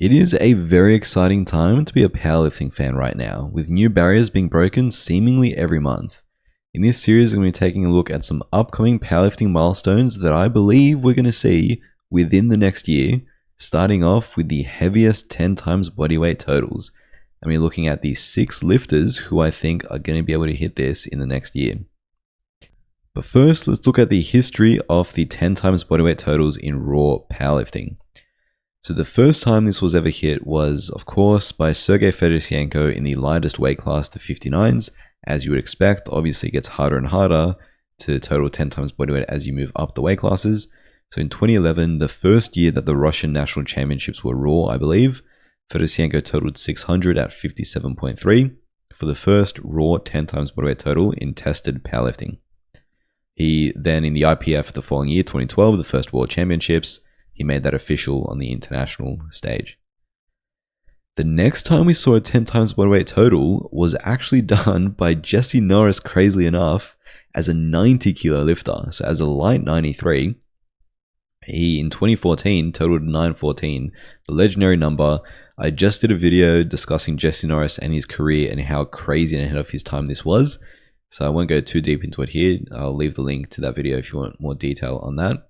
It is a very exciting time to be a powerlifting fan right now, with new barriers being broken seemingly every month. In this series, I'm going to be taking a look at some upcoming powerlifting milestones that I believe we're going to see within the next year, starting off with the heaviest 10 times bodyweight totals. I'm going to be looking at the 6 lifters who I think are going to be able to hit this in the next year. But first, let's look at the history of the 10 times bodyweight totals in raw powerlifting. So the first time this was ever hit was, of course, by Sergey Fedorchenko in the lightest weight class, the 59s. As you would expect, obviously it gets harder and harder to total 10 times bodyweight as you move up the weight classes. So in 2011, the first year that the Russian national championships were raw, I believe, Fedorchenko totaled 600 at 57.3 for the first raw 10 times bodyweight total in tested powerlifting. He then, in the IPF the following year, 2012, the first world championships, he made that official on the international stage. The next time we saw a 10 times bodyweight total was actually done by Jesse Norris, crazily enough, as a 90 kilo lifter. So as a light 93, he in 2014 totaled 914, the legendary number. I just did a video discussing Jesse Norris and his career and how crazy and ahead of his time this was. So I won't go too deep into it here. I'll leave the link to that video if you want more detail on that.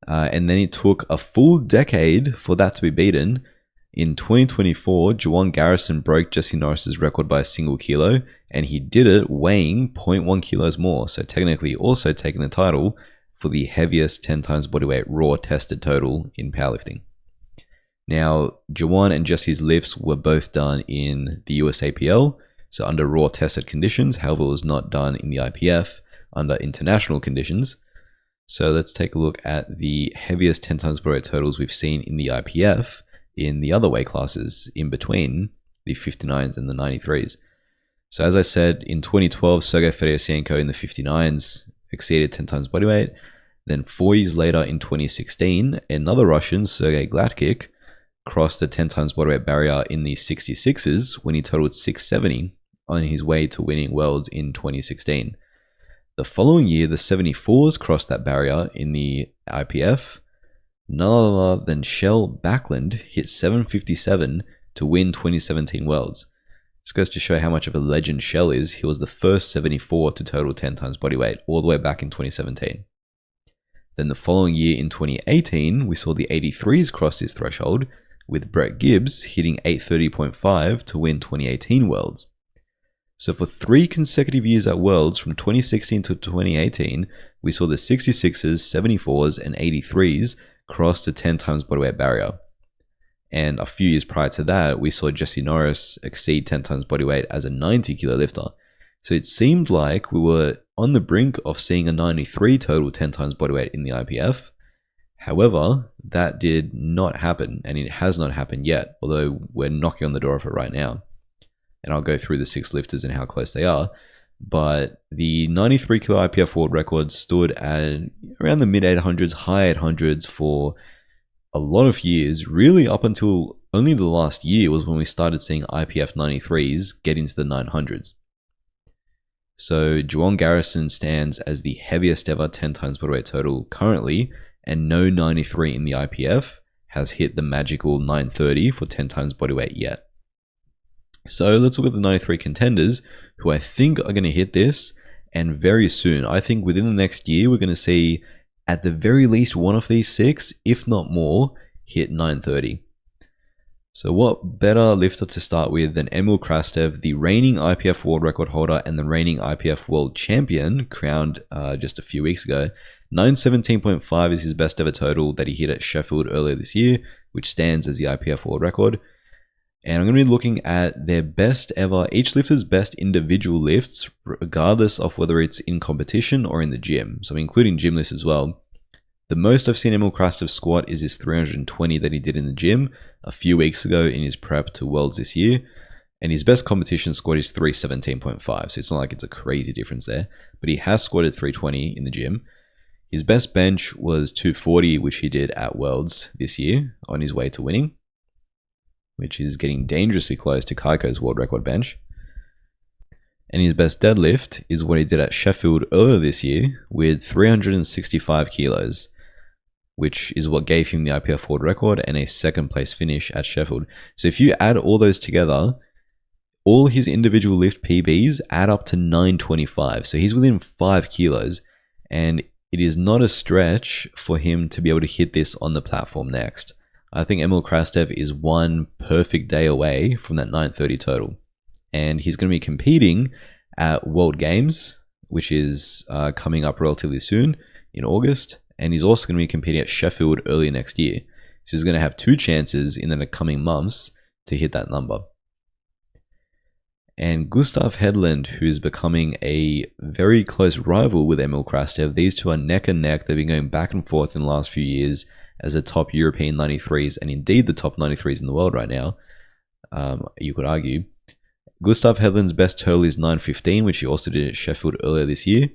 And then it took a full decade for that to be beaten. In 2024, Juwan Garrison broke Jesse Norris's record by a single kilo, and he did it weighing 0.1 kilos more. So technically also taking the title for the heaviest 10 times bodyweight raw tested total in powerlifting. Now, Juwan and Jesse's lifts were both done in the USAPL, so under raw tested conditions. However, it was not done in the IPF under international conditions. So let's take a look at the heaviest 10 times bodyweight totals we've seen in the IPF in the other weight classes in between the 59s and the 93s. So as I said, in 2012, Sergey Fedorchenko in the 59s exceeded 10 times bodyweight. Then 4 years later in 2016, another Russian, Sergey Glatkik, crossed the 10 times bodyweight barrier in the 66s when he totaled 670 on his way to winning worlds in 2016. The following year, the 74s crossed that barrier in the IPF. None other than Shell Backlund hit 757 to win 2017 Worlds. This goes to show how much of a legend Shell is. He was the first 74 to total 10 times bodyweight all the way back in 2017. Then the following year in 2018, we saw the 83s cross this threshold, with Brett Gibbs hitting 830.5 to win 2018 Worlds. So for 3 consecutive years at Worlds, from 2016 to 2018, we saw the 66s, 74s, and 83s cross the 10 times bodyweight barrier. And a few years prior to that, we saw Jesse Norris exceed 10 times bodyweight as a 90 kilo lifter. So it seemed like we were on the brink of seeing a 93 total 10 times bodyweight in the IPF. However, that did not happen, and it has not happened yet, although we're knocking on the door of it right now. And I'll go through the 6 lifters and how close they are. But the 93 kilo IPF world record stood at around the mid 800s, high 800s for a lot of years, really up until only the last year was when we started seeing IPF 93s get into the 900s. So Juwan Garrison stands as the heaviest ever 10 times bodyweight total currently, and no 93 in the IPF has hit the magical 930 for 10 times bodyweight yet. So let's look at the 93 contenders who I think are going to hit this, and very soon. I think within the next year, we're going to see at the very least one of these 6, if not more, hit 930. So what better lifter to start with than Emil Krastev, the reigning IPF world record holder and the reigning IPF world champion, crowned just a few weeks ago. 917.5 is his best ever total that he hit at Sheffield earlier this year, which stands as the IPF world record. And I'm going to be looking at their best ever, each lifter's best individual lifts, regardless of whether it's in competition or in the gym. So I'm including gym lifts as well. The most I've seen Emil Krastev squat is his 320 that he did in the gym a few weeks ago in his prep to Worlds this year. And his best competition squat is 317.5. So it's not like it's a crazy difference there. But he has squatted 320 in the gym. His best bench was 240, which he did at Worlds this year on his way to winning, which is getting dangerously close to Cayco's world record bench. And his best deadlift is what he did at Sheffield earlier this year with 365 kilos, which is what gave him the IPF world record and a second place finish at Sheffield. So if you add all those together, all his individual lift PBs add up to 925. So he's within 5 kilos, and it is not a stretch for him to be able to hit this on the platform next. I think Emil Krastev is one perfect day away from that 930 total. And he's going to be competing at World Games, which is coming up relatively soon in August. And he's also going to be competing at Sheffield early next year. So he's going to have 2 chances in the coming months to hit that number. And Gustav Hedlund, who's becoming a very close rival with Emil Krastev, these two are neck and neck. They've been going back and forth in the last few years as the top European 93s, and indeed the top 93s in the world right now, you could argue. Gustav Hedlund's best total is 915, which he also did at Sheffield earlier this year.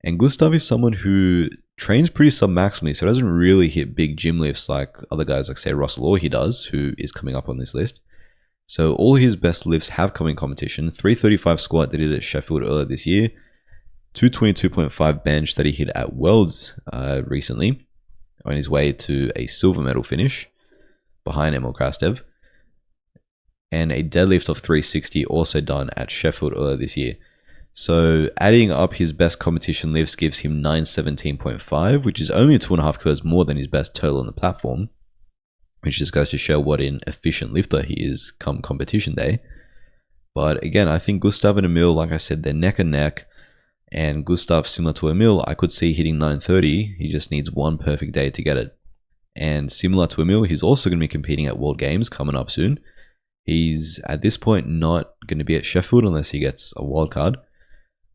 And Gustav is someone who trains pretty sub-maximally, so doesn't really hit big gym lifts like other guys like, say, Russel Orhii does, who is coming up on this list. So all his best lifts have come in competition. 335 squat that he did at Sheffield earlier this year. 222.5 bench that he hit at Worlds recently, on his way to a silver medal finish behind Emil Krastev. And a deadlift of 360 also done at Sheffield earlier this year. So adding up his best competition lifts gives him 917.5, which is only 2.5 kilos more than his best total on the platform, which just goes to show what an efficient lifter he is come competition day. But again, I think Gustav and Emil, like I said, they're neck and neck. And Gustav, similar to Emil, I could see hitting 930. He just needs one perfect day to get it. And similar to Emil, he's also going to be competing at World Games coming up soon. He's, at this point, not going to be at Sheffield unless he gets a wild card.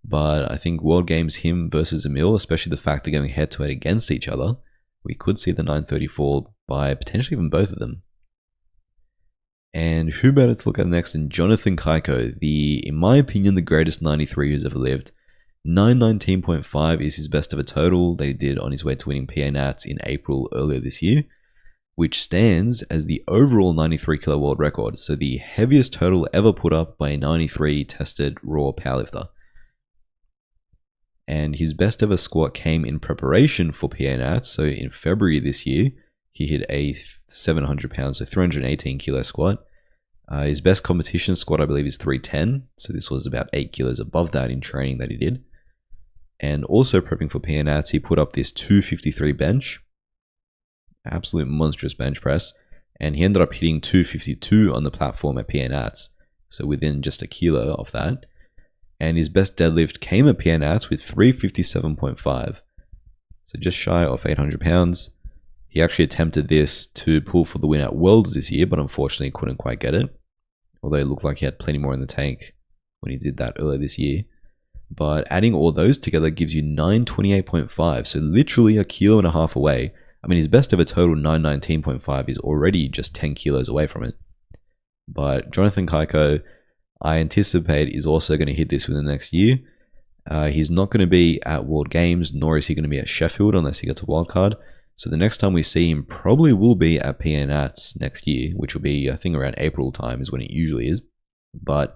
But I think World Games, him versus Emil, especially the fact they're going head-to-head against each other, we could see the 930 fall by potentially even both of them. And who better to look at next than Jonathan Cayco, in my opinion, the greatest 93 who's ever lived. 919.5 is his best ever total that he did on his way to winning PA Nats in April earlier this year, which stands as the overall 93 kilo world record, so the heaviest total ever put up by a 93 tested raw powerlifter. And his best ever squat came in preparation for PA Nats, so in February this year, he hit a 700 pounds, so 318 kilo squat. His best competition squat, I believe, is 310, so this was about 8 kilos above that in training that he did. And also prepping for PA Nats, he put up this 253 bench, absolute monstrous bench press, and he ended up hitting 252 on the platform at PA Nats, so within just a kilo of that. And his best deadlift came at PA Nats with 357.5, so just shy of 800 pounds. He actually attempted this to pull for the win at Worlds this year, but unfortunately couldn't quite get it, although it looked like he had plenty more in the tank when he did that earlier this year. But adding all those together gives you 928.5, so literally a kilo and a half away. I mean, his best ever total, 919.5, is already just 10 kilos away from it. But Jonathan Cayco, I anticipate, is also going to hit this within the next year. He's not going to be at World Games, nor is he going to be at Sheffield unless he gets a wild card. So the next time we see him probably will be at PA Nats next year, which will be, I think, around April time is when it usually is. But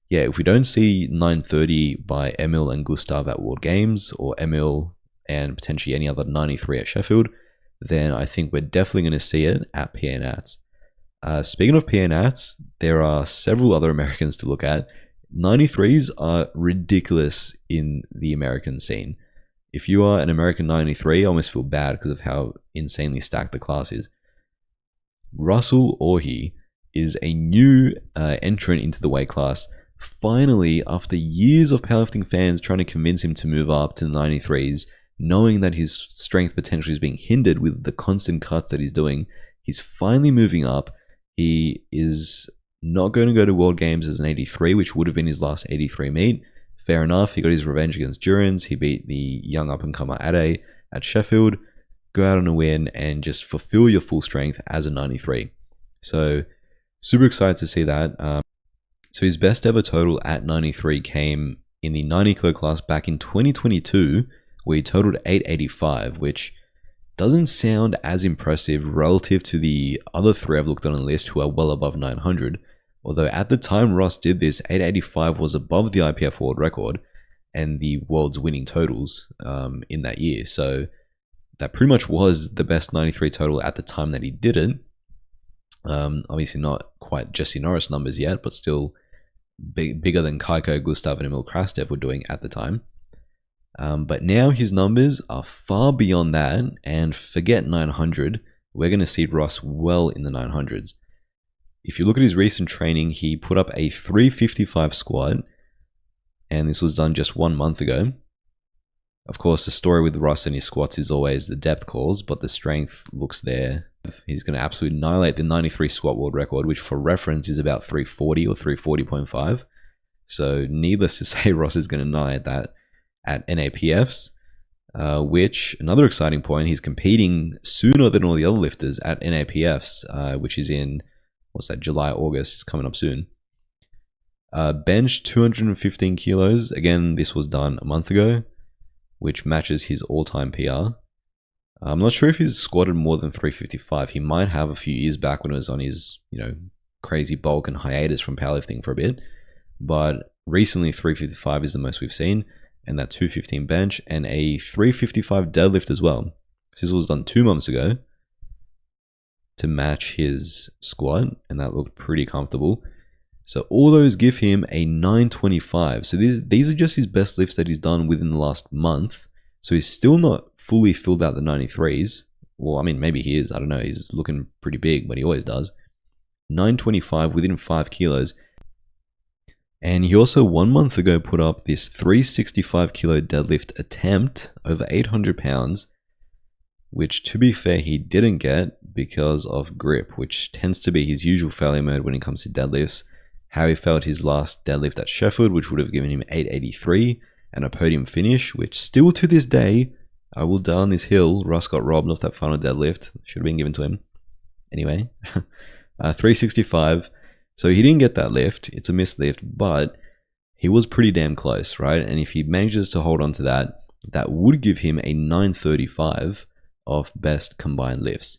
yeah, if we don't see 930 by Emil and Gustav at World Games, or Emil and potentially any other 93 at Sheffield, then I think we're definitely going to see it at PA Nats. Speaking of PA Nats, there are several other Americans to look at. 93s are ridiculous in the American scene. If you are an American 93, I almost feel bad because of how insanely stacked the class is. Russel Orhii is a new entrant into the weight class. Finally, after years of powerlifting fans trying to convince him to move up to the 93s, knowing that his strength potentially is being hindered with the constant cuts that he's doing, he's finally moving up. He is not going to go to World Games as an 83, which would have been his last 83 meet. Fair enough, he got his revenge against Durans. He beat the young up-and-comer Adin at Sheffield. Go out on a win and just fulfill your full strength as a 93. So, super excited to see that. So his best ever total at 93 came in the 90 kilo class back in 2022, where he totaled 885, which doesn't sound as impressive relative to the other three I've looked on the list who are well above 900. Although at the time Ross did this, 885 was above the IPF world record and the world's winning totals in that year. So that pretty much was the best 93 total at the time that he did it. Obviously not quite Jesse Norris numbers yet, but still bigger than Cayco, Gustav, and Emil Krastev were doing at the time. But now his numbers are far beyond that, and forget 900. We're going to see Russ well in the 900s. If you look at his recent training, he put up a 355 squat, and this was done just 1 month ago. Of course, the story with Russ and his squats is always the depth calls, but the strength looks there. He's going to absolutely annihilate the 93 squat world record, which for reference is about 340 or 340.5. So needless to say, Russ is going to annihilate that at NAPFs, which, another exciting point, he's competing sooner than all the other lifters at NAPFs, which is in, what's that, July, August, it's coming up soon. Bench 215 kilos, again, this was done a month ago, which matches his all-time PR. I'm not sure if he's squatted more than 355. He might have a few years back when it was on his, crazy bulk and hiatus from powerlifting for a bit. But recently 355 is the most we've seen, and that 215 bench and a 355 deadlift as well. This was done 2 months ago to match his squat, and that looked pretty comfortable. So all those give him a 925. So these are just his best lifts that he's done within the last month. So he's still not fully filled out the 93s. Well, I mean, maybe he is. I don't know. He's looking pretty big, but he always does. 925 within 5 kilos. And he also 1 month ago put up this 365 kilo deadlift attempt over 800 pounds, which, to be fair, he didn't get because of grip, which tends to be his usual failure mode when it comes to deadlifts. How he felt his last deadlift at Sheffield, which would have given him 883 and a podium finish, which still to this day, I will die on this hill, Russ got robbed off that final deadlift. Should have been given to him. Anyway, 365. So he didn't get that lift. It's a missed lift, but he was pretty damn close, right? And if he manages to hold on to that, that would give him a 935 of best combined lifts.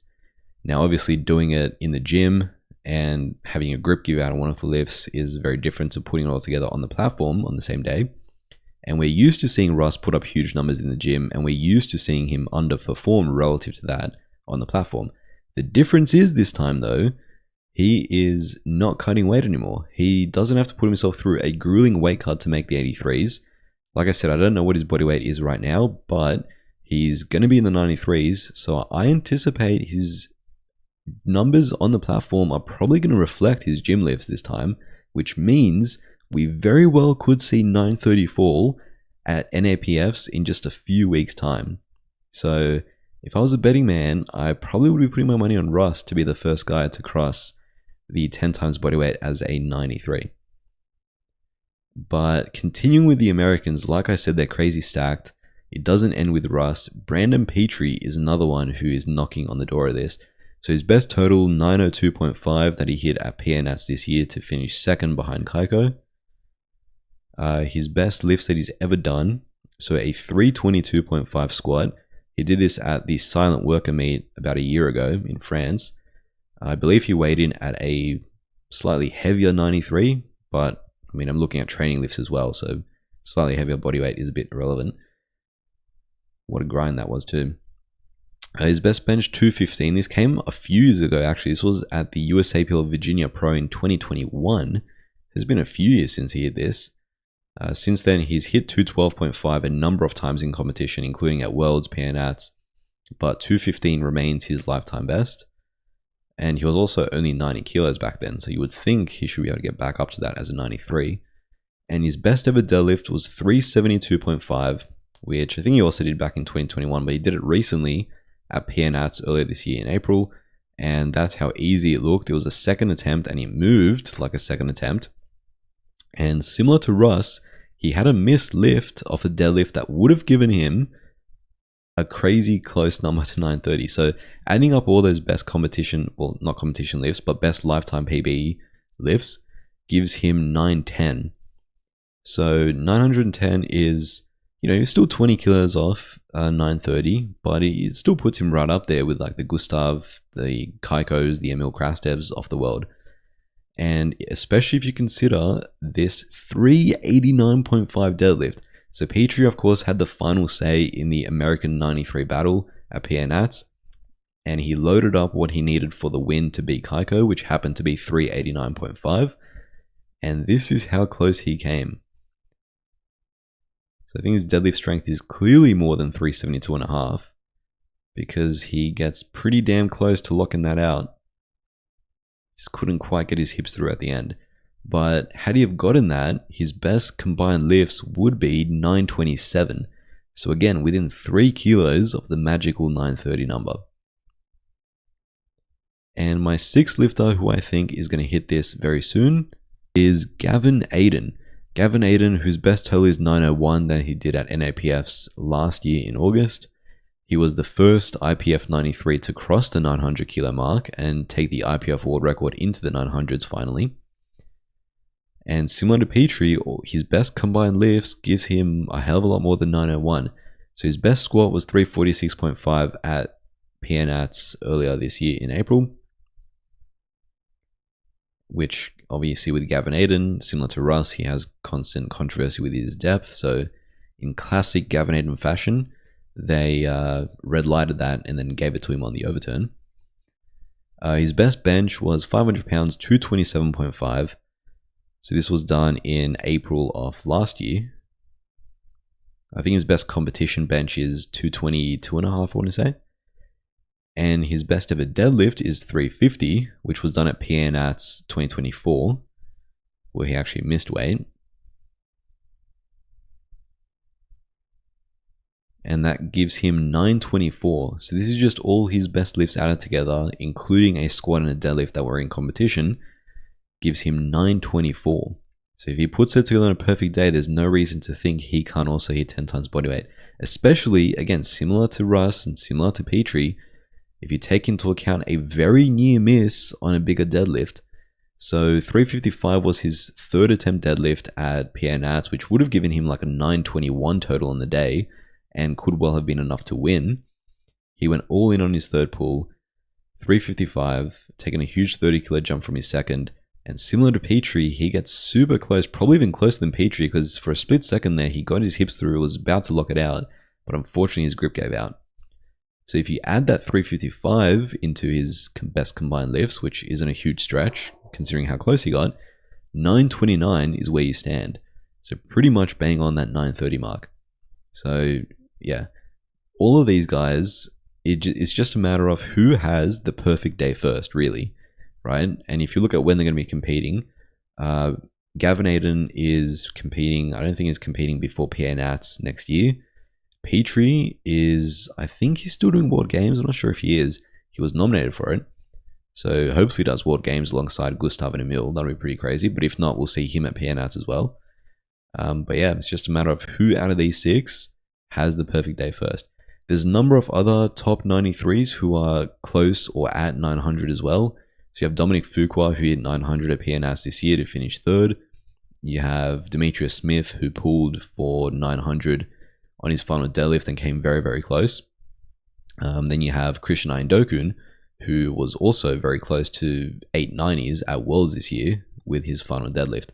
Now, obviously, doing it in the gym and having a grip give out on one of the lifts is very different to putting it all together on the platform on the same day. And we're used to seeing Russ put up huge numbers in the gym, and we're used to seeing him underperform relative to that on the platform. The difference is this time, though, he is not cutting weight anymore. He doesn't have to put himself through a grueling weight cut to make the 83s. Like I said, I don't know what his body weight is right now, but he's going to be in the 93s, so I anticipate his numbers on the platform are probably going to reflect his gym lifts this time, which means we very well could see 934 at NAPFs in just a few weeks' time. So if I was a betting man, I probably would be putting my money on Russ to be the first guy to cross the 10 times bodyweight as a 93. But continuing with the Americans, like I said, they're crazy stacked. It doesn't end with Russ. Brandon Pitre is another one who is knocking on the door of this. So his best total, 902.5 that he hit at PNATs this year to finish second behind Cayco. His best lifts that he's ever done, so a 322.5 squat. He did this at the Silent Worker meet about a year ago in France. I believe he weighed in at a slightly heavier 93, but I mean, I'm looking at training lifts as well, so slightly heavier body weight is a bit irrelevant. What a grind that was too. His best bench, 215. This came a few years ago, actually. This was at the USAPL Virginia Pro in 2021. There's been a few years since he hit this. Since then, he's hit 212.5 a number of times in competition, including at Worlds, PNATs, but 215 remains his lifetime best. And he was also only 90 kilos back then, so you would think he should be able to get back up to that as a 93. And his best ever deadlift was 372.5, which I think he also did back in 2021, but he did it recently at PNATs earlier this year in April, and that's how easy it looked. It was a second attempt, and he moved like a second attempt. And similar to Russ, he had a missed lift off a deadlift that would have given him a crazy close number to 930. So adding up all those best competition, well, not competition lifts, but best lifetime PB lifts gives him 910. So 910 is, he's still 20 kilos off 930, but it still puts him right up there with like the Gustav, the Caicos, the Emil Krastevs of the world. And especially if you consider this 389.5 deadlift. So Pitre, of course, had the final say in the American 93 battle, at PA Nats, and he loaded up what he needed for the win to beat Cayco, which happened to be 389.5, and this is how close he came. So I think his deadlift strength is clearly more than 372.5, because he gets pretty damn close to locking that out. Just couldn't quite get his hips through at the end. But had he have gotten that, his best combined lifts would be 927. So again, within 3 kilos of the magical 930 number. And my 6th lifter, who I think is going to hit this very soon, is Gavin Adin. Gavin Adin, whose best total is 901 that he did at NAPF's last year in August. He was the first IPF 93 to cross the 900 kilo mark and take the IPF world record into the 900s finally. And similar to Pitre, his best combined lifts gives him a hell of a lot more than 901. So his best squat was 346.5 at PNATS earlier this year in April, which obviously with Gavin Adin, similar to Russ, he has constant controversy with his depth. So in classic Gavin Adin fashion, they red lighted that and then gave it to him on the overturn. His best bench was 500 pounds, 227.5. So this was done in April of last year. I think his best competition bench is 222.5, I want to say. And his best ever deadlift is 350, which was done at PNATS 2024, where he actually missed weight. And that gives him 924. So this is just all his best lifts added together, including a squat and a deadlift that were in competition, gives him 924. So if he puts it together on a perfect day, there's no reason to think he can't also hit 10 times bodyweight. Especially, again, similar to Russ and similar to Pitre, if you take into account a very near miss on a bigger deadlift. So 355 was his 3rd attempt deadlift at PNATS, which would have given him like a 921 total on the day, and could well have been enough to win. He went all in on his 3rd pull, 355, taking a huge 30 kilo jump from his 2nd, and similar to Pitre, he gets super close, probably even closer than Pitre, because for a split second there, he got his hips through, was about to lock it out, but unfortunately his grip gave out. So if you add that 355 into his best combined lifts, which isn't a huge stretch, considering how close he got, 929 is where you stand. So pretty much bang on that 930 mark. So yeah, all of these guys, it's just a matter of who has the perfect day first, really, right? And if you look at when they're going to be competing, Gavin Adin is competing, I don't think he's competing before PNATS next year. Pitre is, I think he's still doing World Games, I'm not sure if he is. He was nominated for it. So hopefully he does World Games alongside Gustav and Emil, that'll be pretty crazy, but if not, we'll see him at PNATS as well. But yeah, it's just a matter of who out of these 6 has the perfect day first. There's a number of other top 93s who are close or at 900 as well. So you have Dominic Fuqua, who hit 900 at PNAS this year to finish 3rd. You have Demetrius Smith, who pulled for 900 on his final deadlift and came very, very close. Then you have Christian Ayndokun, who was also very close to 890s at Worlds this year with his final deadlift.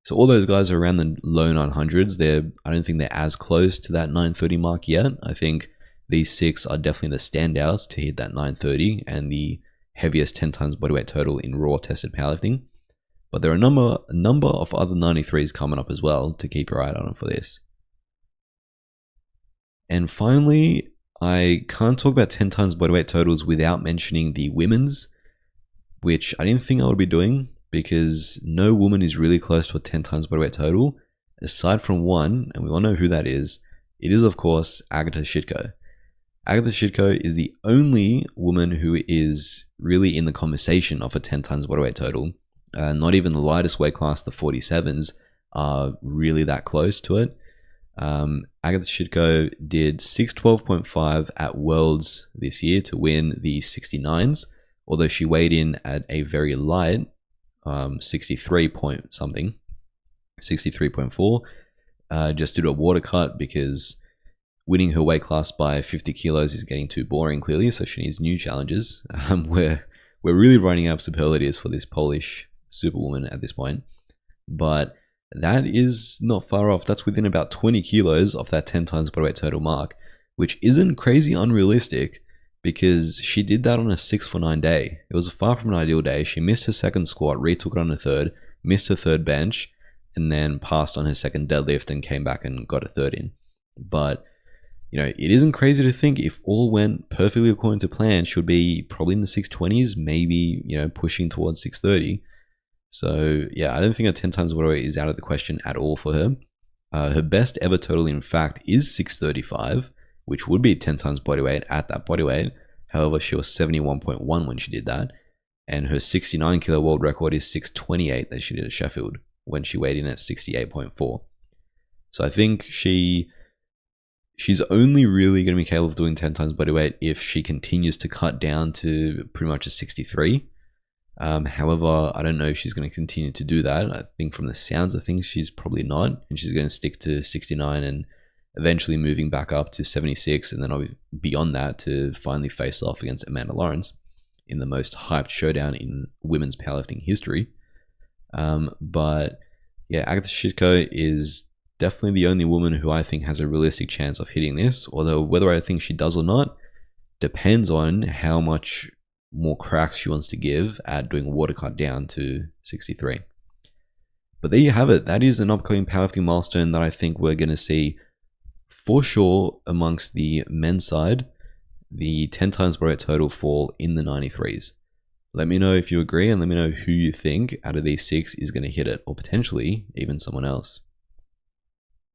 So all those guys are around the low 900s. I don't think they're as close to that 930 mark yet. I think these 6 are definitely the standouts to hit that 930 and the heaviest 10 times bodyweight total in raw tested powerlifting. But there are a number of other 93s coming up as well to keep your eye on for this. And finally, I can't talk about 10 times bodyweight totals without mentioning the women's, which I didn't think I would be doing, because no woman is really close to a 10 times bodyweight total, aside from one, and we all know who that is. It is, of course, Agata Shitko. Agata Shitko is the only woman who is really in the conversation of a 10 times bodyweight total. Not even the lightest weight class, the 47s, are really that close to it. Agata Shitko did 612.5 at Worlds this year to win the 69s, although she weighed in at a very light 63 point something, 63.4, just did a water cut because winning her weight class by 50 kilos is getting too boring, clearly, so she needs new challenges. We're really running out of superlatives for this Polish superwoman at this point, but that is not far off. That's within about 20 kilos of that 10 times bodyweight total mark. which isn't crazy unrealistic because she did that on a 6 for 9 day. It was far from an ideal day. She missed her second squat, retook it on her third, missed her third bench, and then passed on her second deadlift and came back and got a third in. But, it isn't crazy to think if all went perfectly according to plan, she would be probably in the 620s, maybe, pushing towards 630. So, yeah, I don't think a 10 times bodyweight is out of the question at all for her. Her best ever total, in fact, is 635, which would be 10 times bodyweight at that bodyweight. However, she was 71.1 when she did that. And her 69 kilo world record is 628 that she did at Sheffield when she weighed in at 68.4. So I think she's only really going to be capable of doing 10 times bodyweight if she continues to cut down to pretty much a 63. However, I don't know if she's going to continue to do that. I think from the sounds of things, she's probably not. And she's going to stick to 69 and eventually moving back up to 76. And then beyond that to finally face off against Amanda Lawrence in the most hyped showdown in women's powerlifting history. But yeah, Agatha Shitko is definitely the only woman who I think has a realistic chance of hitting this. Although whether I think she does or not depends on how much more cracks she wants to give at doing water cut down to 63. But there you have it. That is an upcoming powerlifting milestone that I think we're going to see for sure amongst the men's side. The 10 times bodyweight total fall in the 93s. Let me know if you agree and let me know who you think out of these 6 is going to hit it, or potentially even someone else.